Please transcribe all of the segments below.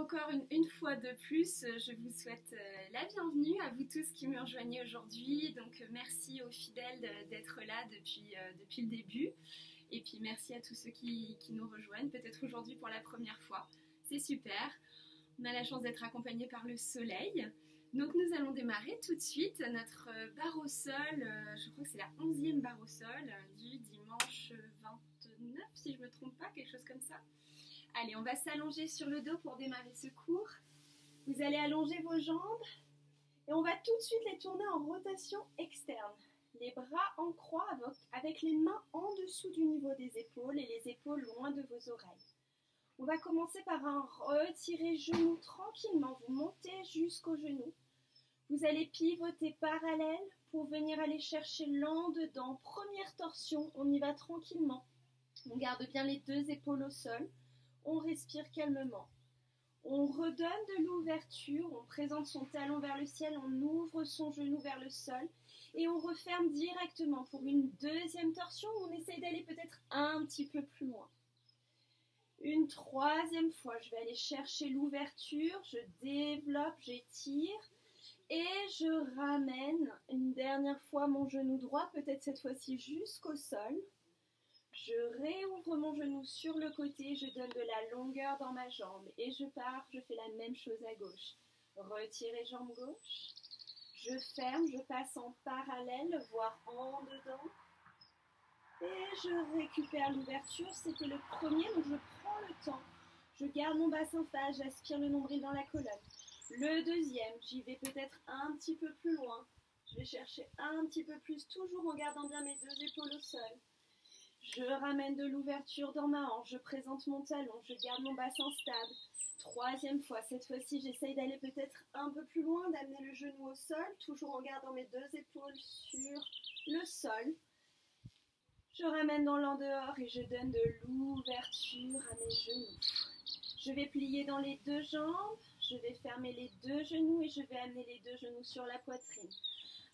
encore une fois de plus, je vous souhaite la bienvenue à vous tous qui me rejoignez aujourd'hui. Donc merci aux fidèles d'être là depuis le début. Et puis merci à tous ceux qui nous rejoignent, peut-être aujourd'hui pour la première fois. C'est super. On a la chance d'être accompagnés par le soleil. Donc nous allons démarrer tout de suite notre barre au sol. Je crois que c'est la 11e barre au sol du dimanche 29, si je ne me trompe pas, quelque chose comme ça. Allez, on va s'allonger sur le dos pour démarrer ce cours. Vous allez allonger vos jambes et on va tout de suite les tourner en rotation externe. Les bras en croix avec les mains en dessous du niveau des épaules et les épaules loin de vos oreilles. On va commencer par un retirer genou tranquillement. Vous montez jusqu'au genou. Vous allez pivoter parallèle pour venir aller chercher l'en dedans. Première torsion, on y va tranquillement. On garde bien les deux épaules au sol. On respire calmement. On redonne de l'ouverture. On présente son talon vers le ciel. On ouvre son genou vers le sol. Et on referme directement pour une deuxième torsion où on essaye d'aller peut-être un petit peu plus loin. Une troisième fois, je vais aller chercher l'ouverture, je développe, j'étire et je ramène une dernière fois mon genou droit, peut-être cette fois-ci jusqu'au sol. Je réouvre mon genou sur le côté, je donne de la longueur dans ma jambe et je pars, je fais la même chose à gauche. Retirez jambe gauche, je ferme, je passe en parallèle, voire en dedans. Et je récupère l'ouverture, c'était le premier, donc je prends le temps. Je garde mon bassin face, j'aspire le nombril dans la colonne. Le deuxième, j'y vais peut-être un petit peu plus loin. Je vais chercher un petit peu plus, toujours en gardant bien mes deux épaules au sol. Je ramène de l'ouverture dans ma hanche, je présente mon talon, je garde mon bassin stable. Troisième fois, cette fois-ci, j'essaye d'aller peut-être un peu plus loin, d'amener le genou au sol, toujours en gardant mes deux épaules sur le sol. Je ramène dans l'en dehors et je donne de l'ouverture à mes genoux. Je vais plier dans les deux jambes, je vais fermer les deux genoux et je vais amener les deux genoux sur la poitrine.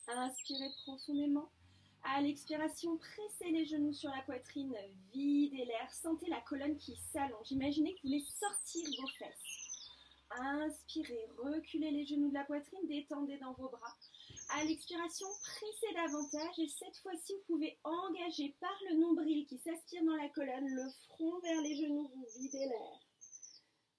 Inspirez profondément. À l'expiration, pressez les genoux sur la poitrine, videz l'air, sentez la colonne qui s'allonge. Imaginez que vous voulez sortir vos fesses. Inspirez, reculez les genoux de la poitrine, détendez dans vos bras. À l'expiration, pressez davantage et cette fois-ci, vous pouvez engager par le nombril qui s'aspire dans la colonne, le front vers les genoux, vous videz l'air.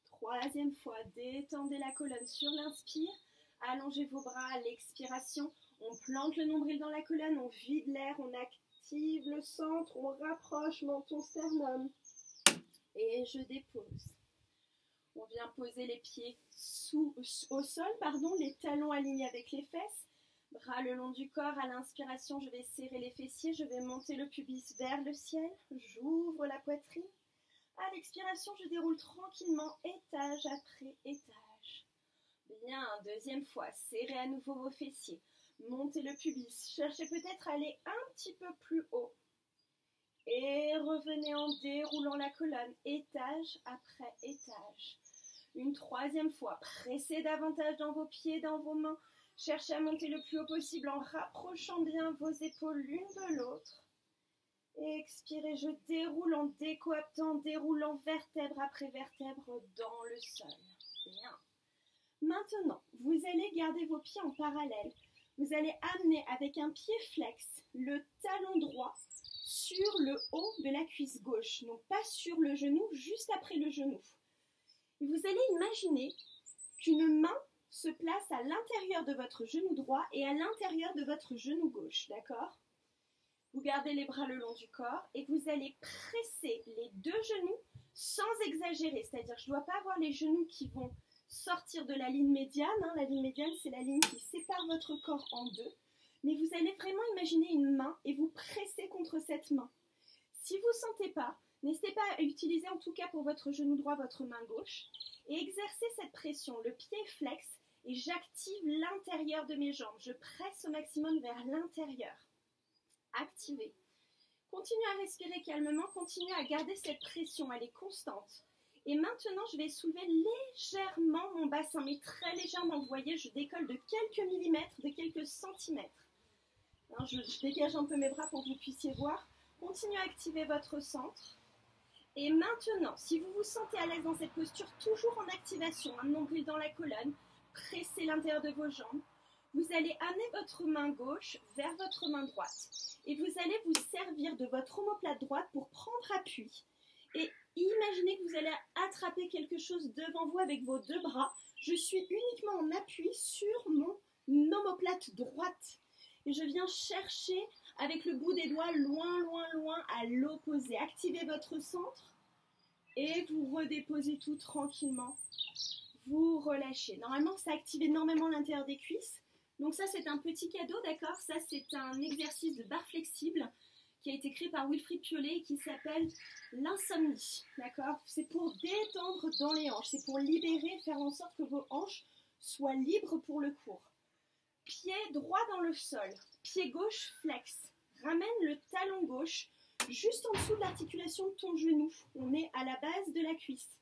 Troisième fois, détendez la colonne sur l'inspire, allongez vos bras à l'expiration, on plante le nombril dans la colonne, on vide l'air, on active le centre, on rapproche menton-sternum et je dépose. On vient poser les pieds au sol, les talons alignés avec les fesses. Bras le long du corps, à l'inspiration, je vais serrer les fessiers, je vais monter le pubis vers le ciel, j'ouvre la poitrine. À l'expiration, je déroule tranquillement, étage après étage. Bien, deuxième fois, serrez à nouveau vos fessiers, montez le pubis, cherchez peut-être à aller un petit peu plus haut. Et revenez en déroulant la colonne, étage après étage. Une troisième fois, pressez davantage dans vos pieds, dans vos mains. Cherchez à monter le plus haut possible en rapprochant bien vos épaules l'une de l'autre. Expirez, je déroule en décoaptant, déroulant vertèbre après vertèbre dans le sol. Bien. Maintenant, vous allez garder vos pieds en parallèle. Vous allez amener avec un pied flex le talon droit sur le haut de la cuisse gauche. Donc pas sur le genou, juste après le genou. Et vous allez imaginer qu'une main se place à l'intérieur de votre genou droit et à l'intérieur de votre genou gauche, d'accord? Vous gardez les bras le long du corps et vous allez presser les deux genoux sans exagérer, c'est-à-dire je ne dois pas avoir les genoux qui vont sortir de la ligne médiane, la ligne médiane c'est la ligne qui sépare votre corps en deux, mais vous allez vraiment imaginer une main et vous pressez contre cette main. Si vous ne sentez pas, n'hésitez pas à utiliser en tout cas pour votre genou droit votre main gauche et exercez cette pression, le pied flex et j'active l'intérieur de mes jambes, je presse au maximum vers l'intérieur. Activez. Continuez à respirer calmement, continuez à garder cette pression, elle est constante. Et maintenant, je vais soulever légèrement mon bassin, mais très légèrement. Vous voyez, je décolle de quelques millimètres, de quelques centimètres. Je dégage un peu mes bras pour que vous puissiez voir. Continuez à activer votre centre. Et maintenant, si vous vous sentez à l'aise dans cette posture, toujours en activation, un nombril dans la colonne, pressez l'intérieur de vos jambes. Vous allez amener votre main gauche vers votre main droite. Et vous allez vous servir de votre omoplate droite pour prendre appui. Et imaginez que vous allez attraper quelque chose devant vous avec vos deux bras. Je suis uniquement en appui sur mon omoplate droite. Et je viens chercher avec le bout des doigts loin, loin, loin à l'opposé. Activez votre centre et vous redéposez tout tranquillement. Vous relâchez. Normalement, ça active énormément l'intérieur des cuisses. Donc ça, c'est un petit cadeau, d'accord? Ça, c'est un exercice de barre flexible qui a été créé par Wilfried Piolet et qui s'appelle l'insomnie, d'accord? C'est pour détendre dans les hanches, c'est pour libérer, faire en sorte que vos hanches soient libres pour le cours. Pied droit dans le sol, pied gauche flex. Ramène le talon gauche juste en dessous de l'articulation de ton genou. On est à la base de la cuisse.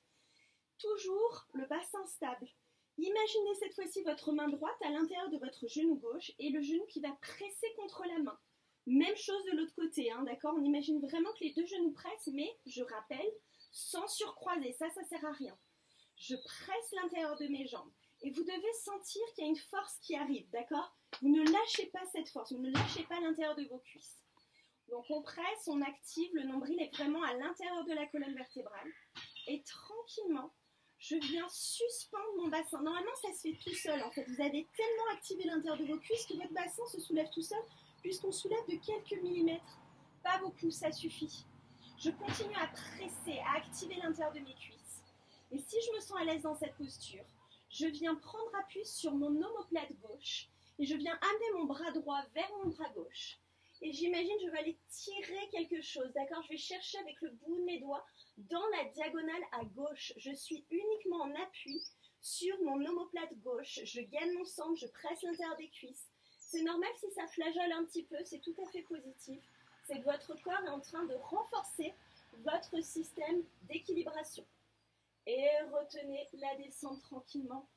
Toujours le bassin stable. Imaginez cette fois-ci votre main droite à l'intérieur de votre genou gauche et le genou qui va presser contre la main. Même chose de l'autre côté, hein, d'accord? On imagine vraiment que les deux genoux pressent, mais je rappelle, sans surcroiser, ça sert à rien. Je presse l'intérieur de mes jambes et vous devez sentir qu'il y a une force qui arrive, d'accord? Vous ne lâchez pas cette force, vous ne lâchez pas l'intérieur de vos cuisses. Donc on presse, on active, le nombril est vraiment à l'intérieur de la colonne vertébrale et tranquillement, je viens suspendre mon bassin. Normalement, ça se fait tout seul en fait. Vous avez tellement activé l'intérieur de vos cuisses que votre bassin se soulève tout seul puisqu'on soulève de quelques millimètres. Pas beaucoup, ça suffit. Je continue à presser, à activer l'intérieur de mes cuisses. Et si je me sens à l'aise dans cette posture, je viens prendre appui sur mon omoplate gauche et je viens amener mon bras droit vers mon bras gauche. Et j'imagine je vais aller tirer quelque chose, d'accord? Je vais chercher avec le bout de mes doigts dans la diagonale à gauche. Je suis uniquement en appui sur mon omoplate gauche. Je gagne mon centre, je presse l'intérieur des cuisses. C'est normal si ça flageole un petit peu, c'est tout à fait positif. C'est que votre corps est en train de renforcer votre système d'équilibration. Et retenez la descente tranquillement,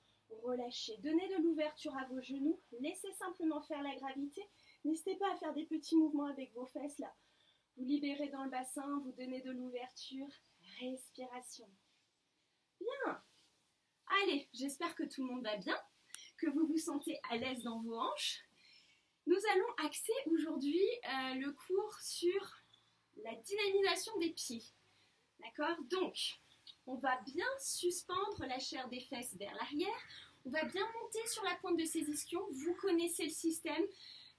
relâchez. Donnez de l'ouverture à vos genoux, laissez simplement faire la gravité. N'hésitez pas à faire des petits mouvements avec vos fesses là. Vous libérez dans le bassin, vous donnez de l'ouverture, respiration. Bien. Allez, j'espère que tout le monde va bien, que vous vous sentez à l'aise dans vos hanches. Nous allons axer aujourd'hui le cours sur la dynamisation des pieds. D'accord? Donc, on va bien suspendre la chair des fesses vers l'arrière. On va bien monter sur la pointe de ses ischions. Vous connaissez le système.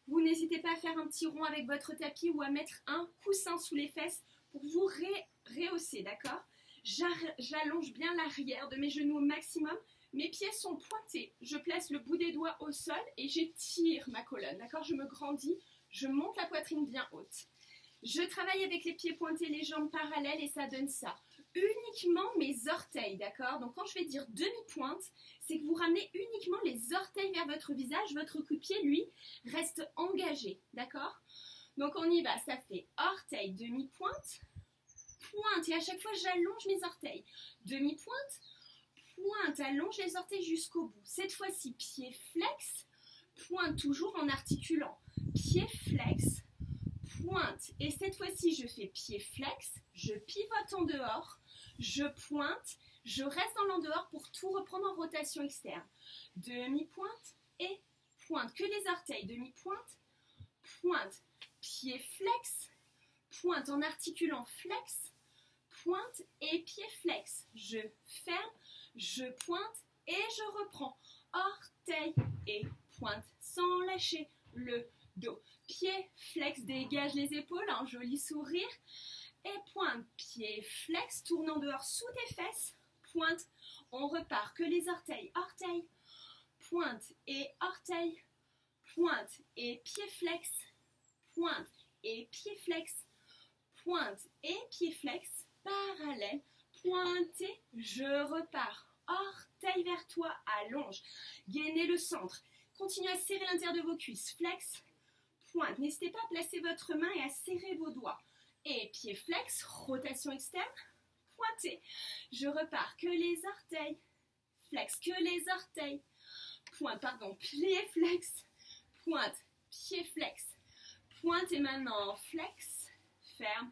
Vous n'hésitez pas à faire un petit rond avec votre tapis ou à mettre un coussin sous les fesses pour vous rehausser, d'accord? J'allonge bien l'arrière de mes genoux au maximum. Mes pieds sont pointés. Je place le bout des doigts au sol et j'étire ma colonne, d'accord? Je me grandis, je monte la poitrine bien haute. Je travaille avec les pieds pointés, les jambes parallèles et ça donne ça. Uniquement mes orteils, d'accord? Donc quand je vais dire demi-pointe, c'est que vous ramenez uniquement les orteils vers votre visage. Votre coup de pied, lui, reste engagé, d'accord? Donc on y va, ça fait orteil, demi-pointe, pointe. Et à chaque fois, j'allonge mes orteils. Demi-pointe, pointe, allonge les orteils jusqu'au bout. Cette fois-ci, pied flex, pointe toujours en articulant. Pied flex, pointe. Et cette fois-ci, je fais pied flex, je pivote en dehors, je pointe, je reste dans l'en-dehors pour tout reprendre en rotation externe. Demi-pointe et pointe. Que les orteils, demi-pointe, pointe. Pied flex, pointe en articulant flex, pointe et pied flex. Je ferme, je pointe et je reprends. Orteil et pointe sans lâcher le dos. Pied flex, dégage les épaules, un joli sourire. Et pointe, pied flex, tourne en dehors sous tes fesses. Pointe, on repart. Que les orteils, orteil, pointe et orteil, pointe et pied flex, pointe et pied flex, pointe et pied flex, parallèle, pointez, je repars. Orteil vers toi, allonge. Gainez le centre. Continuez à serrer l'intérieur de vos cuisses. Flex, pointe. N'hésitez pas à placer votre main et à serrer vos doigts. Et pied flex, rotation externe, pointez. Je repars. Que les orteils. Flex, que les orteils. Pointe, pardon. Pied flex, pointe. Pied flex, pointe. Et maintenant, flex, ferme,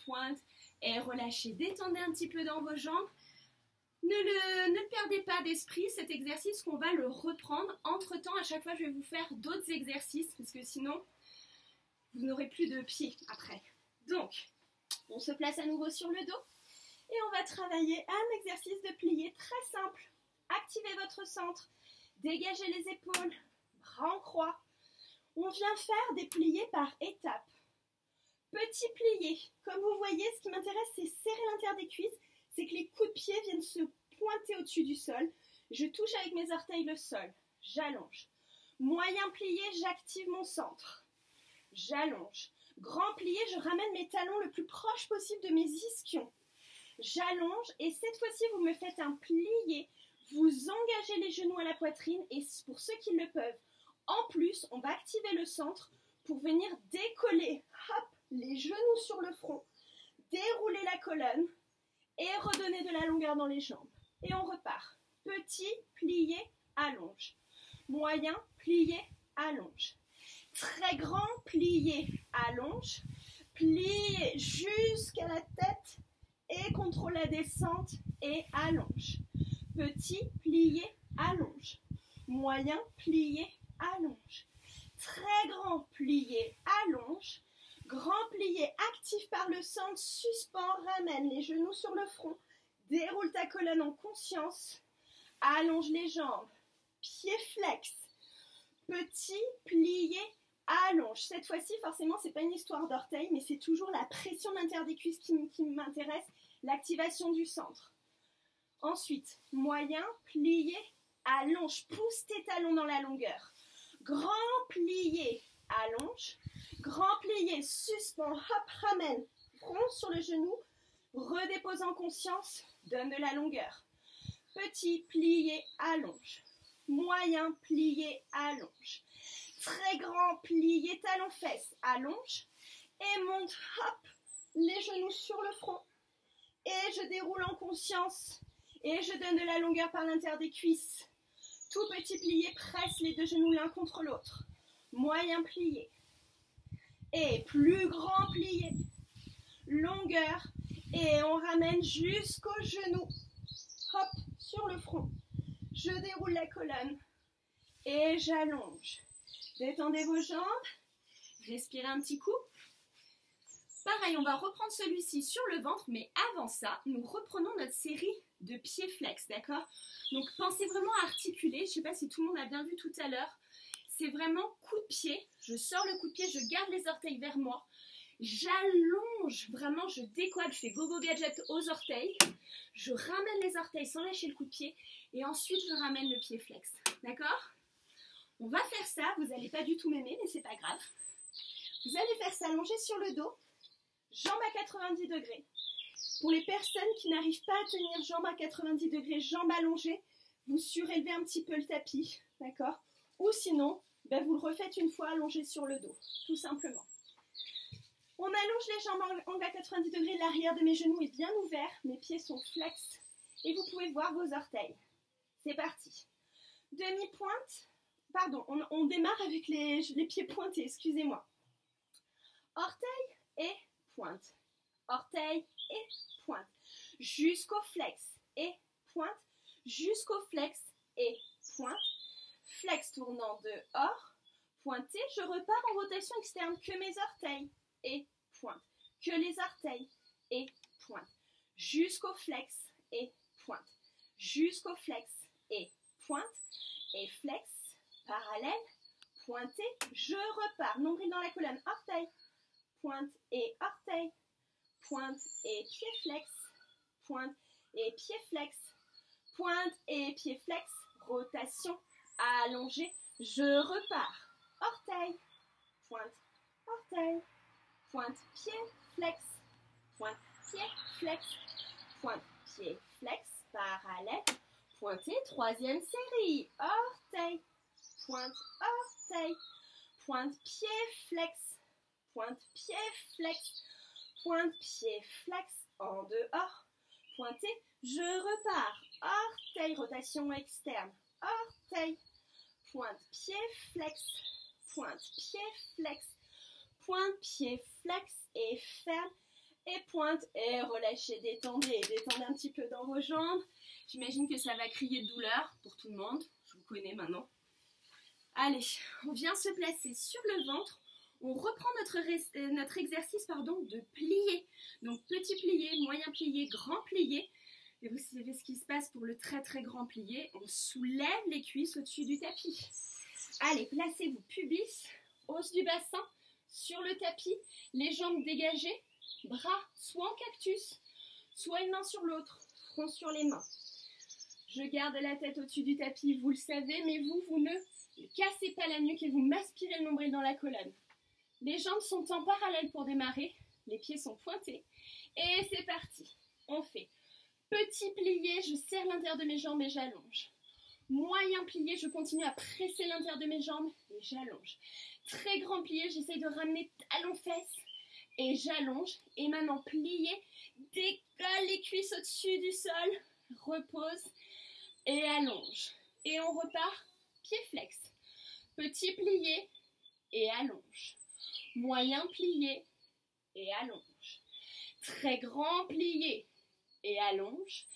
pointe. Et relâchez, détendez un petit peu dans vos jambes. Ne perdez pas d'esprit, cet exercice qu'on va le reprendre. Entre-temps, à chaque fois, je vais vous faire d'autres exercices parce que sinon, vous n'aurez plus de pieds après. Donc, on se place à nouveau sur le dos et on va travailler un exercice de plié très simple. Activez votre centre, dégagez les épaules, bras en croix. On vient faire des pliés par étapes. Petit plié, comme vous voyez, ce qui m'intéresse, c'est serrer l'intérieur des cuisses, c'est que les coups de pied viennent se pointer au-dessus du sol. Je touche avec mes orteils le sol, j'allonge. Moyen plié, j'active mon centre. J'allonge. Grand plié, je ramène mes talons le plus proche possible de mes ischions. J'allonge et cette fois-ci, vous me faites un plié. Vous engagez les genoux à la poitrine et pour ceux qui le peuvent, en plus, on va activer le centre pour venir décoller. Hop, les genoux sur le front, dérouler la colonne et redonner de la longueur dans les jambes. Et on repart. Petit, plié, allonge. Moyen, plié, allonge. Très grand, plié, allonge. Plié jusqu'à la tête et contrôle la descente et allonge. Petit, plié, allonge. Moyen, plié, allonge. Très grand, plié, allonge. Grand plié, actif par le centre, suspend, ramène les genoux sur le front. Déroule ta colonne en conscience. Allonge les jambes. Pied flex. Petit, plié, allonge. Cette fois-ci, forcément, ce n'est pas une histoire d'orteil, mais c'est toujours la pression de l'intérieur des cuisses qui m'intéresse, l'activation du centre. Ensuite, moyen, plié, allonge. Pousse tes talons dans la longueur. Grand plié, allonge. Grand plié, suspend, hop, ramène. Front sur le genou, redépose en conscience, donne de la longueur. Petit, plié, allonge. Moyen, plié, allonge. Très grand, plié, talon fesses, allonge. Et monte, hop, les genoux sur le front. Et je déroule en conscience. Et je donne de la longueur par l'intérieur des cuisses. Tout petit plié, presse les deux genoux l'un contre l'autre. Moyen plié. Et plus grand plié. Longueur. Et on ramène jusqu'au genou. Hop, sur le front. Je déroule la colonne. Et j'allonge. Détendez vos jambes. Respirez un petit coup. Pareil, on va reprendre celui-ci sur le ventre, mais avant ça, nous reprenons notre série de pieds flex, d'accord? Donc pensez vraiment à articuler, je ne sais pas si tout le monde a bien vu tout à l'heure, c'est vraiment coup de pied, je sors le coup de pied, je garde les orteils vers moi, j'allonge, vraiment je décolle, je fais gogo gadget aux orteils, je ramène les orteils sans lâcher le coup de pied, et ensuite je ramène le pied flex, d'accord? On va faire ça, vous n'allez pas du tout m'aimer, mais c'est pas grave. Vous allez faire ça allongé sur le dos, jambes à 90 degrés. Pour les personnes qui n'arrivent pas à tenir jambes à 90 degrés, jambes allongées, vous surélevez un petit peu le tapis, d'accord? Ou sinon, vous le refaites une fois allongé sur le dos, tout simplement. On allonge les jambes en angle à 90 degrés, l'arrière de mes genoux est bien ouvert, mes pieds sont flex et vous pouvez voir vos orteils. C'est parti. Demi-pointe, pardon, on démarre avec les pieds pointés, excusez-moi. Orteil et pointe. Orteil et pointe. Jusqu'au flex et pointe. Jusqu'au flex et pointe. Flex tournant dehors. Pointé, je repars en rotation externe que mes orteils et pointe. Que les orteils et pointe. Jusqu'au flex et pointe. Jusqu'au flex et pointe. Et flex, parallèle, pointé, je repars. Nombril dans la colonne, orteil. Pointe et orteil, pointe et pied flex, pointe et pied flex, pointe et pied flex, rotation, allongée, je repars, orteil, pointe, pied flex, pointe, pied flex, pointe, pied flex, parallèle, pointé, troisième série, orteil, pointe, pied flex, pointe, pied flex, pointe, pied flex, en dehors, pointé, je repars, orteil, rotation externe, orteil, pointe, pied flex, pointe, pied flex, pointe, pied flex et ferme, et pointe, et relâchez, détendez, détendez un petit peu dans vos jambes. J'imagine que ça va crier de douleur pour tout le monde, je vous connais maintenant. Allez, on vient se placer sur le ventre, on reprend notre exercice de plié. Donc petit plié, moyen plié, grand plié. Et vous savez ce qui se passe pour le très très grand plié, on soulève les cuisses au-dessus du tapis. Allez, placez-vous pubis, hausse du bassin, sur le tapis, les jambes dégagées, bras soit en cactus, soit une main sur l'autre, front sur les mains. Je garde la tête au-dessus du tapis, vous le savez, mais vous ne cassez pas la nuque et vous m'aspirez le nombril dans la colonne. Les jambes sont en parallèle pour démarrer, les pieds sont pointés. Et c'est parti, on fait petit plié, je serre l'intérieur de mes jambes et j'allonge. Moyen plié, je continue à presser l'intérieur de mes jambes et j'allonge. Très grand plié, j'essaye de ramener talons-fesses et j'allonge. Et maintenant plié, décolle les cuisses au-dessus du sol, repose et allonge. Et on repart, pied flex. Petit plié et allonge. Moyen plié et allonge. Très grand plié et allonge.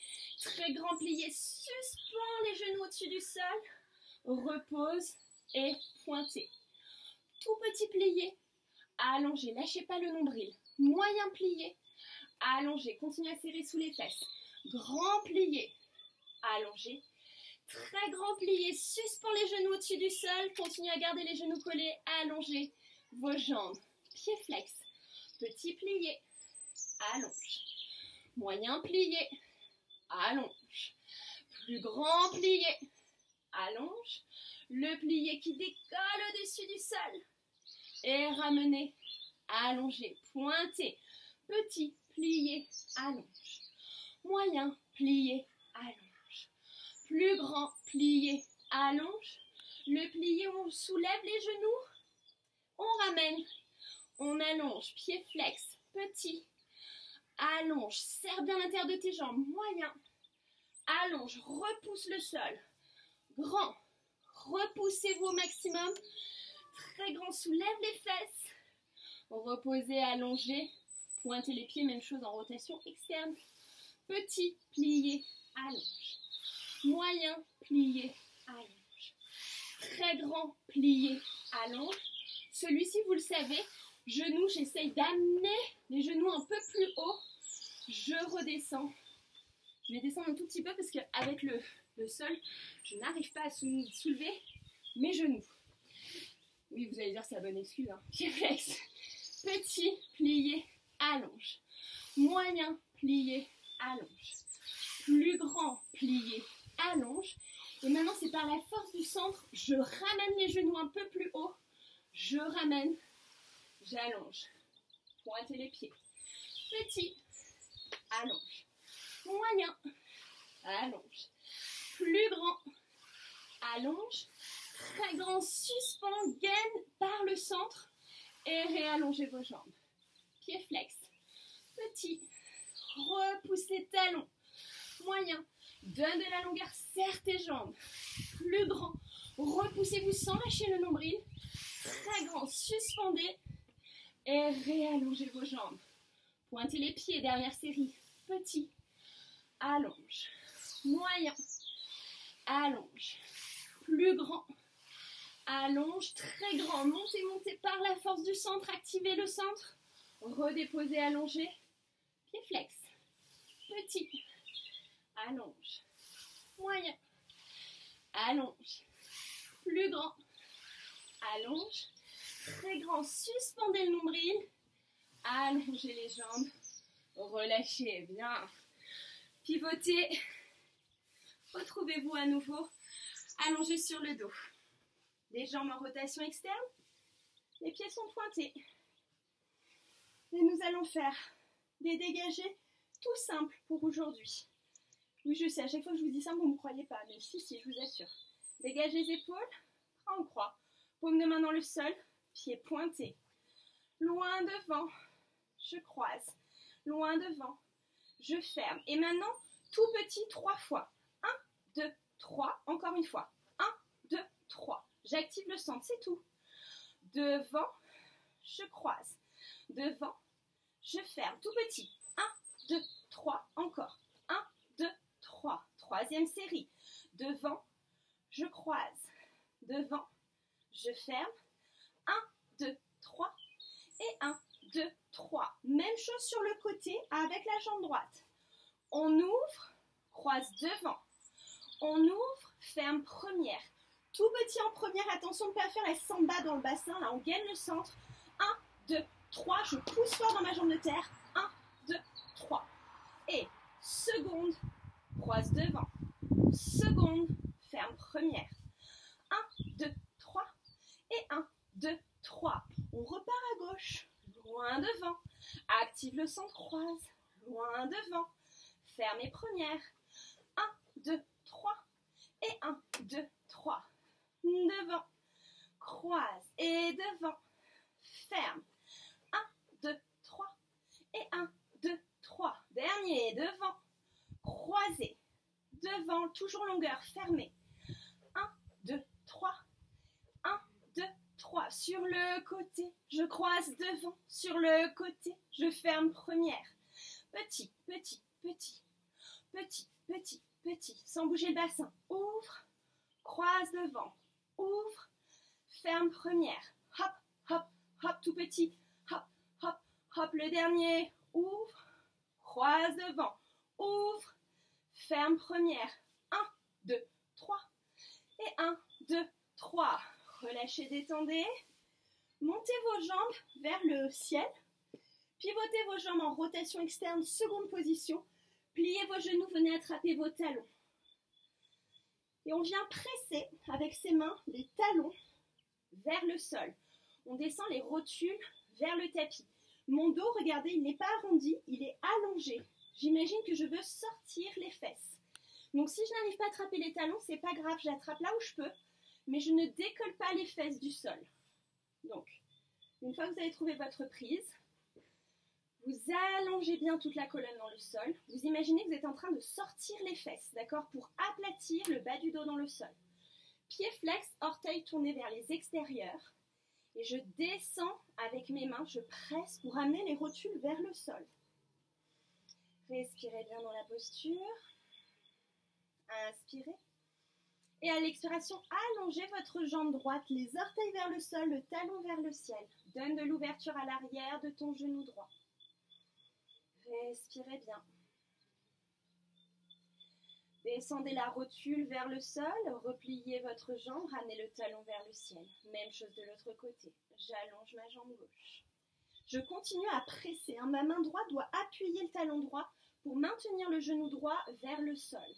Très grand plié, suspend les genoux au-dessus du sol, repose et pointez. Tout petit plié, allongez, lâchez pas le nombril. Moyen plié, allongez, continuez à serrer sous les fesses. Grand plié, allongez. Très grand plié, suspend les genoux au-dessus du sol, continuez à garder les genoux collés, allongez vos jambes. Pied flex, petit plié, allonge. Moyen plié, allonge. Plus grand plié, allonge. Le plié qui décolle au-dessus du sol. Et ramenez, allongez, pointez. Petit plié, allonge. Moyen plié, allonge. Plus grand plié, allonge. Le plié, on soulève les genoux. On ramène, on allonge. Pied flex, petit. Allonge, serre bien l'intérieur de tes jambes, moyen, allonge, repousse le sol, grand, repoussez-vous au maximum, très grand, soulève les fesses, reposez, allongez, pointez les pieds, même chose en rotation externe, petit, plié, allonge, moyen, plié, allonge, très grand, plié, allonge, celui-ci vous le savez, genoux, j'essaye d'amener les genoux un peu plus haut. Je redescends. Je vais descendre un tout petit peu parce qu'avec le sol, je n'arrive pas à soulever mes genoux. Oui, vous allez dire c'est la bonne excuse. Pied flex. Petit, plié, allonge. Moyen, plié, allonge. Plus grand, plié, allonge. Et maintenant, c'est par la force du centre. Je ramène les genoux un peu plus haut. Je ramène. J'allonge. Pointez les pieds. Petit. Allonge. Moyen. Allonge. Plus grand. Allonge. Très grand. Suspend. Gaine par le centre. Et réallongez vos jambes. Pied flex. Petit. Repousse les talons. Moyen. Donne de la longueur. Serre tes jambes. Plus grand. Repoussez-vous sans lâcher le nombril. Très grand. Suspendez. Et réallongez vos jambes. Pointez les pieds, dernière série. Petit. Allonge. Moyen. Allonge. Plus grand. Allonge. Très grand. Montez, montez par la force du centre. Activez le centre. Redéposez, allongez. Pied flex. Petit. Allonge. Moyen. Allonge. Plus grand. Allonge. Très grand, suspendez le nombril, allongez les jambes, relâchez, bien, pivotez, retrouvez-vous à nouveau, allongez sur le dos, les jambes en rotation externe, les pieds sont pointés, et nous allons faire des dégagés tout simples pour aujourd'hui. Oui, je sais, à chaque fois que je vous dis ça, vous ne me croyez pas, mais si, je vous assure. Dégagez les épaules, bras en croix, paume de main dans le sol, pieds pointés, loin devant, je croise, loin devant, je ferme. Et maintenant, tout petit, 3 fois. 1, 2, 3, encore une fois. 1, 2, 3. J'active le centre, c'est tout. Devant, je croise. Devant, je ferme, tout petit. 1, 2, 3, encore. 1, 2, 3. Troisième série. Devant, je croise. Devant, je ferme. 1, 2, 3. Et 1, 2, 3. Même chose sur le côté avec la jambe droite. On ouvre, croise devant. On ouvre, ferme première. Tout petit en première, attention de ne pas faire la samba dans le bassin. Là, on gagne le centre. 1, 2, 3. Je pousse fort dans ma jambe de terre. 1, 2, 3. Et seconde, croise devant. Seconde, ferme première. 1, 2, 3. Et 1, 2, 3. On repart à gauche. Loin devant. Active le centre, croise. Loin devant. Fermez première. 1, 2, 3. Et 1, 2, 3. Devant. Croise. Et devant. Ferme. 1, 2, 3. Et 1, 2, 3. Dernier. Devant. Croisez. Devant. Toujours longueur. Fermée. 1, 2, 3. 1, 2, 3. Sur le côté. Je croise devant. Sur le côté. Je ferme première. Petit, petit, petit. Petit, petit, petit. Sans bouger le bassin. Ouvre. Croise devant. Ouvre. Ferme première. Hop, hop, hop. Tout petit. Hop, hop, hop. Le dernier. Ouvre. Croise devant. Ouvre. Ferme première. 1, 2, 3. Et 1, 2, 3. Relâchez, détendez. Montez vos jambes vers le ciel. Pivotez vos jambes en rotation externe, seconde position. Pliez vos genoux, venez attraper vos talons. Et on vient presser avec ses mains les talons vers le sol. On descend les rotules vers le tapis. Mon dos, regardez, il n'est pas arrondi, il est allongé. J'imagine que je veux sortir les fesses. Donc si je n'arrive pas à attraper les talons, c'est pas grave, j'attrape là où je peux, mais je ne décolle pas les fesses du sol. Donc, une fois que vous avez trouvé votre prise, vous allongez bien toute la colonne dans le sol. Vous imaginez que vous êtes en train de sortir les fesses, d'accord, pour aplatir le bas du dos dans le sol. Pieds flex, orteils tournés vers les extérieurs. Et je descends avec mes mains, je presse pour amener les rotules vers le sol. Respirez bien dans la posture. Inspirez. Et à l'expiration, allongez votre jambe droite, les orteils vers le sol, le talon vers le ciel. Donne de l'ouverture à l'arrière de ton genou droit. Respirez bien. Descendez la rotule vers le sol, repliez votre jambe, ramenez le talon vers le ciel. Même chose de l'autre côté. J'allonge ma jambe gauche. Je continue à presser. Ma main droite doit appuyer le talon droit pour maintenir le genou droit vers le sol.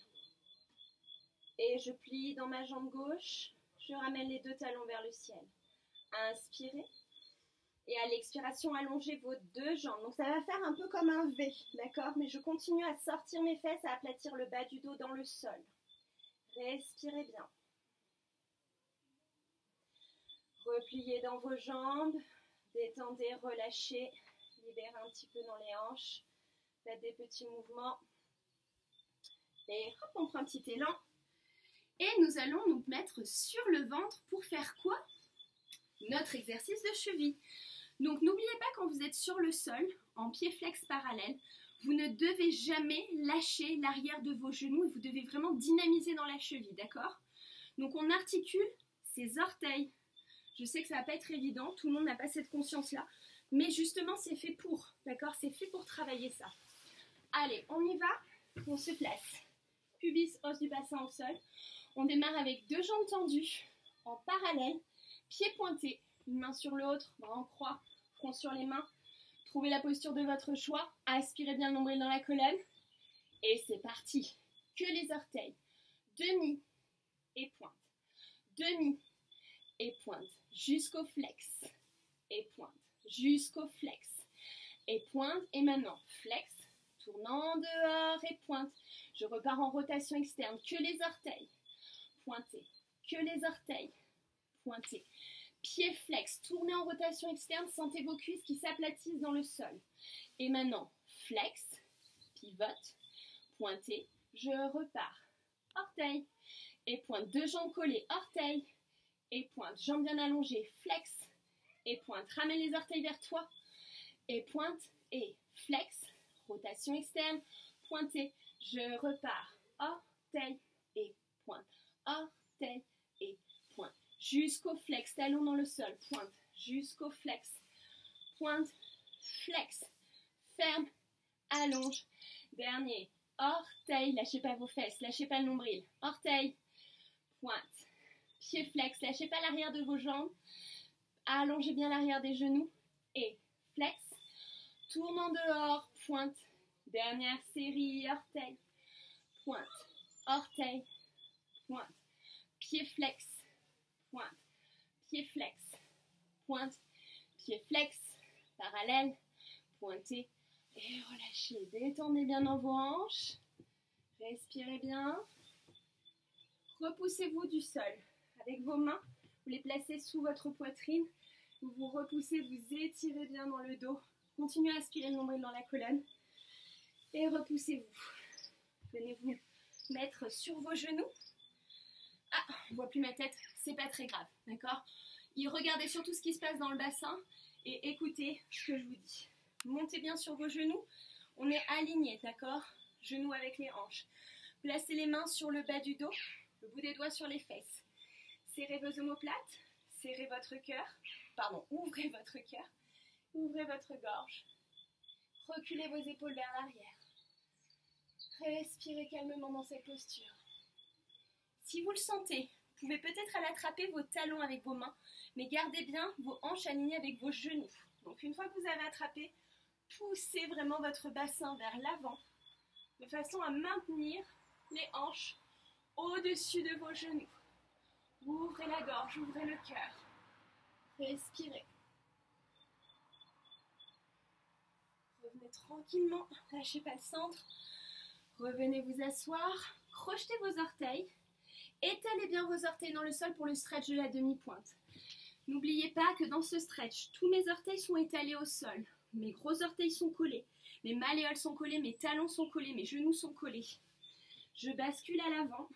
Et je plie dans ma jambe gauche. Je ramène les deux talons vers le ciel. Inspirez. Et à l'expiration, allongez vos deux jambes. Donc ça va faire un peu comme un V, d'accord? Mais je continue à sortir mes fesses, à aplatir le bas du dos dans le sol. Respirez bien. Repliez dans vos jambes. Détendez, relâchez. Libérez un petit peu dans les hanches. Faites des petits mouvements. Et hop, on prend un petit élan. Et nous allons nous mettre sur le ventre pour faire quoi? Notre exercice de cheville. Donc n'oubliez pas, quand vous êtes sur le sol, en pied flex parallèle, vous ne devez jamais lâcher l'arrière de vos genoux et vous devez vraiment dynamiser dans la cheville, d'accord? Donc on articule ses orteils. Je sais que ça ne va pas être évident, tout le monde n'a pas cette conscience-là, mais justement c'est fait pour, d'accord? C'est fait pour travailler ça. Allez, on y va, on se place. Pubis, os du bassin au sol. On démarre avec deux jambes tendues, en parallèle, pieds pointés, une main sur l'autre, bras en croix, front sur les mains. Trouvez la posture de votre choix, aspirez bien le nombril dans la colonne. Et c'est parti. Que les orteils, demi et pointe, demi et pointe, jusqu'au flex, et pointe, jusqu'au flex, et pointe, et maintenant, flex, tournant dehors et pointe. Je repars en rotation externe, que les orteils, pointez, que les orteils, pointez. Pied flex, tournez en rotation externe, sentez vos cuisses qui s'aplatissent dans le sol. Et maintenant, flex, pivote, pointez, je repars. Orteil, et pointe, deux jambes collées, orteil, et pointe, jambes bien allongées, flex, et pointe, ramène les orteils vers toi, et pointe, et flex, rotation externe, pointé, je repars, orteil et pointe, orteil et pointe, jusqu'au flex, talon dans le sol, pointe, jusqu'au flex, pointe, flex, ferme, allonge, dernier, orteil, lâchez pas vos fesses, lâchez pas le nombril, orteil, pointe, pied flex, lâchez pas l'arrière de vos jambes, allongez bien l'arrière des genoux et flex, tourne en dehors, pointe, dernière série, orteil, pointe, orteil, pointe, pied flex, pointe, pied flex, pointe, pied flex, parallèle, pointez et relâchez, détendez bien dans vos hanches, respirez bien, repoussez-vous du sol, avec vos mains, vous les placez sous votre poitrine, vous vous repoussez, vous étirez bien dans le dos, continuez à aspirer le nombril dans la colonne, et repoussez-vous, venez vous mettre sur vos genoux, ah, on ne voit plus ma tête, c'est pas très grave, d'accord? Regardez surtout ce qui se passe dans le bassin, et écoutez ce que je vous dis. Montez bien sur vos genoux, on est aligné, d'accord? Genoux avec les hanches. Placez les mains sur le bas du dos, le bout des doigts sur les fesses. Serrez vos omoplates, serrez votre cœur, ouvrez votre cœur, ouvrez votre gorge. Reculez vos épaules vers l'arrière. Respirez calmement dans cette posture. Si vous le sentez, vous pouvez peut-être aller attraper vos talons avec vos mains, mais gardez bien vos hanches alignées avec vos genoux. Donc une fois que vous avez attrapé, poussez vraiment votre bassin vers l'avant, de façon à maintenir les hanches au-dessus de vos genoux. Ouvrez la gorge, ouvrez le cœur. Respirez. Revenez tranquillement, lâchez pas le centre. Revenez vous asseoir, crochetez vos orteils. Étalez bien vos orteils dans le sol pour le stretch de la demi-pointe. N'oubliez pas que dans ce stretch, tous mes orteils sont étalés au sol. Mes gros orteils sont collés, mes malléoles sont collés, mes talons sont collés, mes genoux sont collés. Je bascule à l'avant.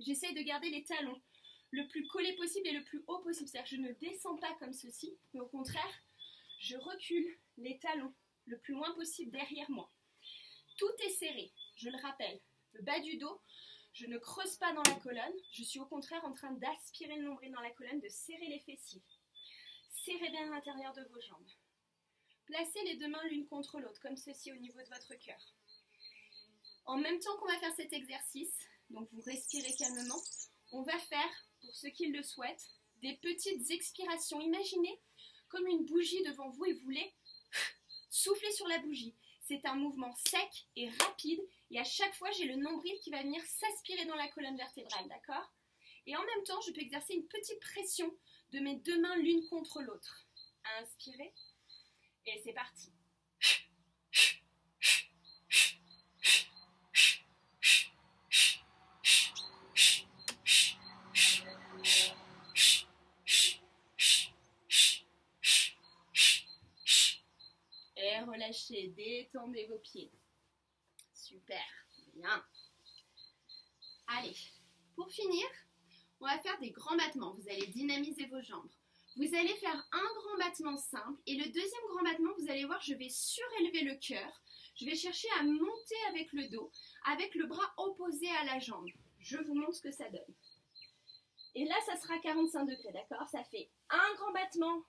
J'essaye de garder les talons le plus collés possible et le plus haut possible. C'est-à-dire que je ne descends pas comme ceci, mais au contraire, je recule les talons le plus loin possible derrière moi. Tout est serré, je le rappelle. Le bas du dos, je ne creuse pas dans la colonne, je suis au contraire en train d'aspirer le nombril dans la colonne, de serrer les fessiers. Serrez bien l'intérieur de vos jambes. Placez les deux mains l'une contre l'autre, comme ceci au niveau de votre cœur. En même temps qu'on va faire cet exercice, donc vous respirez calmement, on va faire, pour ceux qui le souhaitent, des petites expirations. Imaginez comme une bougie devant vous et vous voulez souffler sur la bougie. C'est un mouvement sec et rapide et à chaque fois j'ai le nombril qui va venir s'aspirer dans la colonne vertébrale, d'accord? Et en même temps, je peux exercer une petite pression de mes deux mains l'une contre l'autre. Inspirez et c'est parti. Et relâchez, détendez vos pieds. Super, bien. Allez, pour finir, on va faire des grands battements. Vous allez dynamiser vos jambes. Vous allez faire un grand battement simple et le deuxième grand battement, vous allez voir, je vais surélever le cœur. Je vais chercher à monter avec le dos, avec le bras opposé à la jambe. Je vous montre ce que ça donne. Et là, ça sera 45 degrés, d'accord? Ça fait un grand battement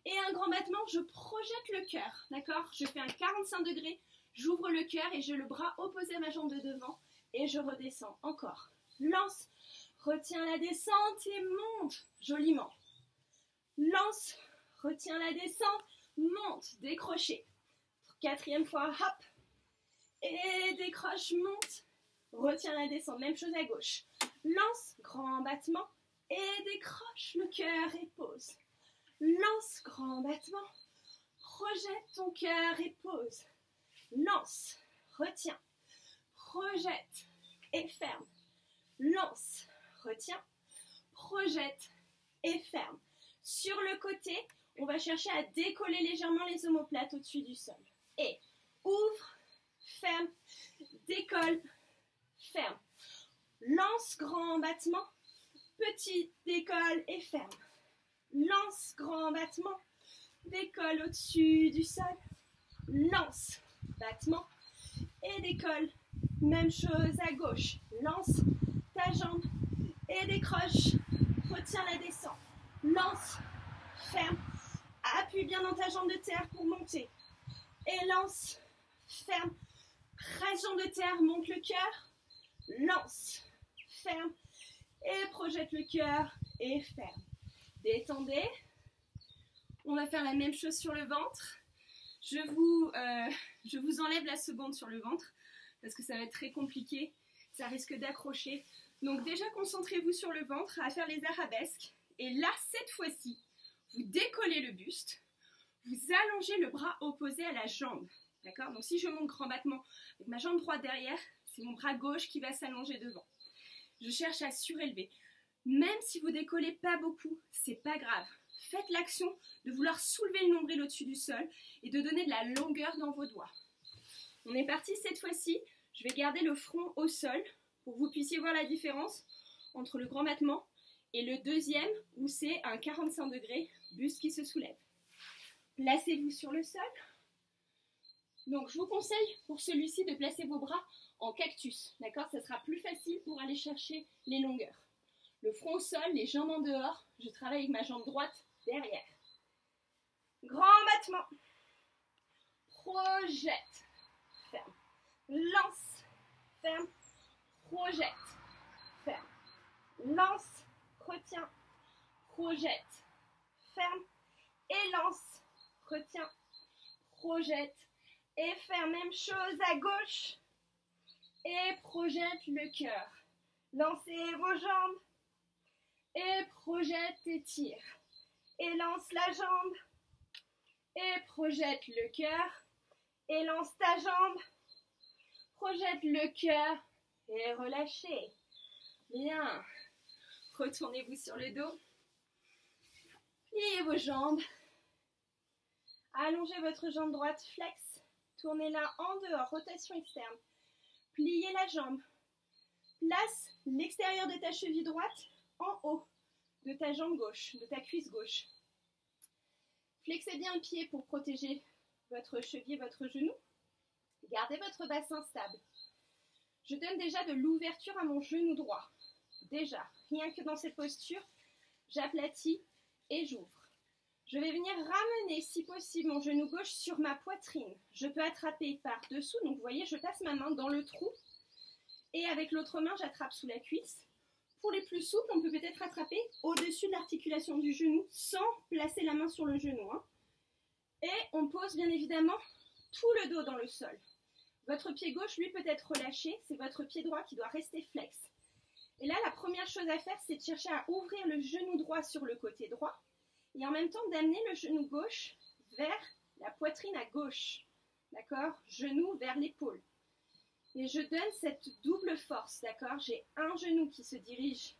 et un grand battement. Je projette le cœur, d'accord? Je fais un 45 degrés, j'ouvre le cœur et j'ai le bras opposé à ma jambe de devant et je redescends. Encore. Lance, retiens la descente et monte joliment. Lance, retiens la descente, monte, décrochez. Quatrième fois, hop, et décroche, monte, retiens la descente, même chose à gauche. Lance, grand battement, et décroche le cœur et pose. Lance, grand battement, projette ton cœur et pose. Lance, retiens, projette et ferme. Lance, retiens, projette et ferme. Sur le côté, on va chercher à décoller légèrement les omoplates au-dessus du sol. Et ouvre, ferme, décolle, ferme. Lance, grand battement, petit décolle et ferme. Lance, grand battement, décolle au-dessus du sol, lance, battement et décolle. Même chose à gauche, lance ta jambe et décroche, retiens la descente, lance, ferme, appuie bien dans ta jambe de terre pour monter et lance, ferme, presse jambe de terre, monte le cœur, lance, ferme et projette le cœur et ferme. Détendez. On va faire la même chose sur le ventre. Je vous enlève la seconde sur le ventre parce que ça va être très compliqué. Ça risque d'accrocher. Donc déjà, concentrez-vous sur le ventre à faire les arabesques. Et là, cette fois-ci, vous décollez le buste. Vous allongez le bras opposé à la jambe. D'accord? Donc si je monte grand battement avec ma jambe droite derrière, c'est mon bras gauche qui va s'allonger devant. Je cherche à surélever. Même si vous décollez pas beaucoup, c'est pas grave. Faites l'action de vouloir soulever le nombril au-dessus du sol et de donner de la longueur dans vos doigts. On est parti cette fois-ci. Je vais garder le front au sol pour que vous puissiez voir la différence entre le grand battement et le deuxième où c'est un 45 degrés, buste qui se soulève. Placez-vous sur le sol. Donc je vous conseille pour celui-ci de placer vos bras en cactus. D'accord? Ça sera plus facile pour aller chercher les longueurs. Le front au sol, les jambes en dehors. Je travaille avec ma jambe droite derrière. Grand battement. Projette. Ferme. Lance. Ferme. Projette. Ferme. Lance. Retiens. Projette. Ferme. Et lance. Retiens. Projette. Et ferme. Même chose à gauche. Et projette le cœur. Lancez vos jambes. Et projette et tire. Et lance la jambe. Et projette le cœur. Et lance ta jambe. Projette le cœur. Et relâchez. Bien. Retournez-vous sur le dos. Pliez vos jambes. Allongez votre jambe droite, flex. Tournez-la en dehors, rotation externe. Pliez la jambe. Place l'extérieur de ta cheville droite en haut de ta jambe gauche, de ta cuisse gauche. Flexez bien le pied pour protéger votre cheville, votre genou. Gardez votre bassin stable. Je donne déjà de l'ouverture à mon genou droit. Déjà, rien que dans cette posture, j'aplatis et j'ouvre. Je vais venir ramener, si possible, mon genou gauche sur ma poitrine. Je peux attraper par-dessous, donc vous voyez, je passe ma main dans le trou et avec l'autre main, j'attrape sous la cuisse. Pour les plus souples, on peut peut-être attraper au-dessus de l'articulation du genou sans placer la main sur le genou. Et on pose bien évidemment tout le dos dans le sol. Votre pied gauche, lui, peut être relâché. C'est votre pied droit qui doit rester flex. Et là, la première chose à faire, c'est de chercher à ouvrir le genou droit sur le côté droit et en même temps d'amener le genou gauche vers la poitrine à gauche. D'accord? Genou vers l'épaule. Et je donne cette double force, d'accord? J'ai un genou qui se dirige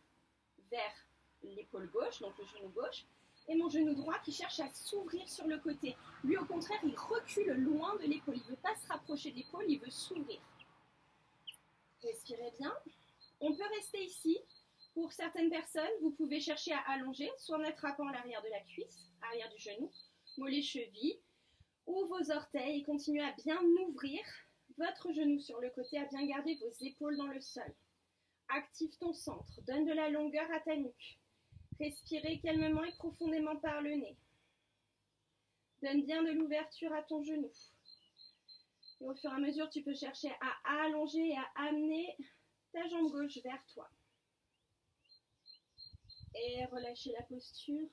vers l'épaule gauche, donc le genou gauche, et mon genou droit qui cherche à s'ouvrir sur le côté. Lui, au contraire, il recule loin de l'épaule. Il ne veut pas se rapprocher de l'épaule, il veut s'ouvrir. Respirez bien. On peut rester ici. Pour certaines personnes, vous pouvez chercher à allonger, soit en attrapant à l'arrière de la cuisse, arrière du genou, mollet, cheville, ou vos orteils, et continuez à bien ouvrir votre genou sur le côté, à bien garder vos épaules dans le sol. Active ton centre, donne de la longueur à ta nuque. Respirez calmement et profondément par le nez. Donne bien de l'ouverture à ton genou. Et au fur et à mesure, tu peux chercher à allonger et à amener ta jambe gauche vers toi. Et relâchez la posture.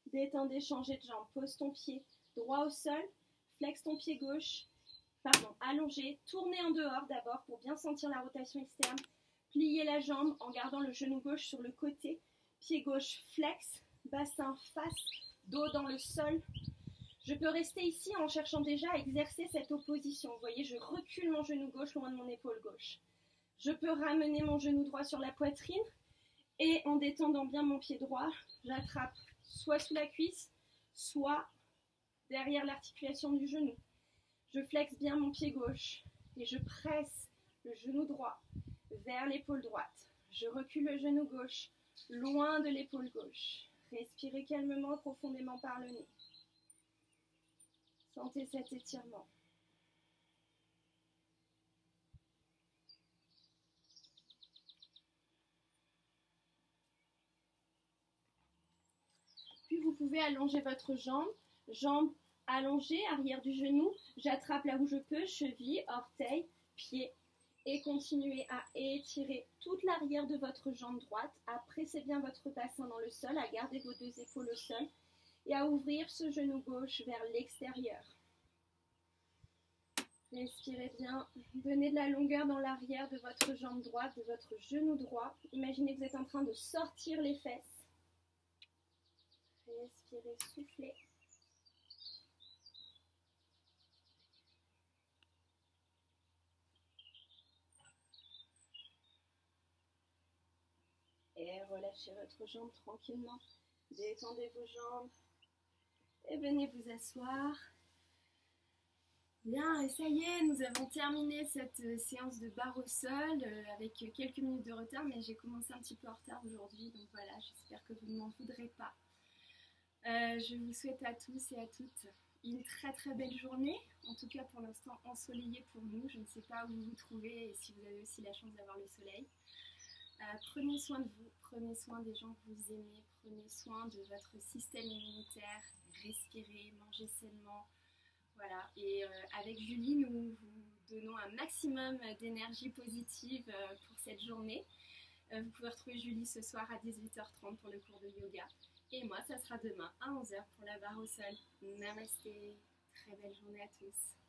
Détendez, changez de jambe. Pose ton pied droit au sol. Flex ton pied gauche. Allongez. Tournez en dehors d'abord pour bien sentir la rotation externe. Pliez la jambe en gardant le genou gauche sur le côté. Pied gauche flex. Bassin face. Dos dans le sol. Je peux rester ici en cherchant déjà à exercer cette opposition. Vous voyez, je recule mon genou gauche loin de mon épaule gauche. Je peux ramener mon genou droit sur la poitrine et en détendant bien mon pied droit, j'attrape soit sous la cuisse, soit derrière l'articulation du genou. Je flexe bien mon pied gauche et je presse le genou droit vers l'épaule droite. Je recule le genou gauche loin de l'épaule gauche. Respirez calmement, profondément par le nez. Sentez cet étirement. vous pouvez allonger votre jambe allongée, arrière du genou. J'attrape là où je peux, cheville, orteil, pied. Et continuez à étirer toute l'arrière de votre jambe droite, à presser bien votre bassin dans le sol, à garder vos deux épaules au sol et à ouvrir ce genou gauche vers l'extérieur. Respirez bien, donnez de la longueur dans l'arrière de votre jambe droite, de votre genou droit. Imaginez que vous êtes en train de sortir les fesses. Respirez, soufflez. Et relâchez votre jambe tranquillement. Détendez vos jambes. Et venez vous asseoir. Bien, et ça y est, nous avons terminé cette séance de barre au sol avec quelques minutes de retard, mais j'ai commencé un petit peu en retard aujourd'hui, donc voilà, j'espère que vous ne m'en voudrez pas. Je vous souhaite à tous et à toutes une très très belle journée, en tout cas pour l'instant ensoleillée pour nous. Je ne sais pas où vous vous trouvez et si vous avez aussi la chance d'avoir le soleil. Prenez soin de vous, prenez soin des gens que vous aimez, prenez soin de votre système immunitaire, respirez, mangez sainement. Voilà, et avec Julie, nous vous donnons un maximum d'énergie positive pour cette journée. Vous pouvez retrouver Julie ce soir à 18h30 pour le cours de yoga. Et moi, ça sera demain à 11h pour la barre au sol. Namasté, très belle journée à tous.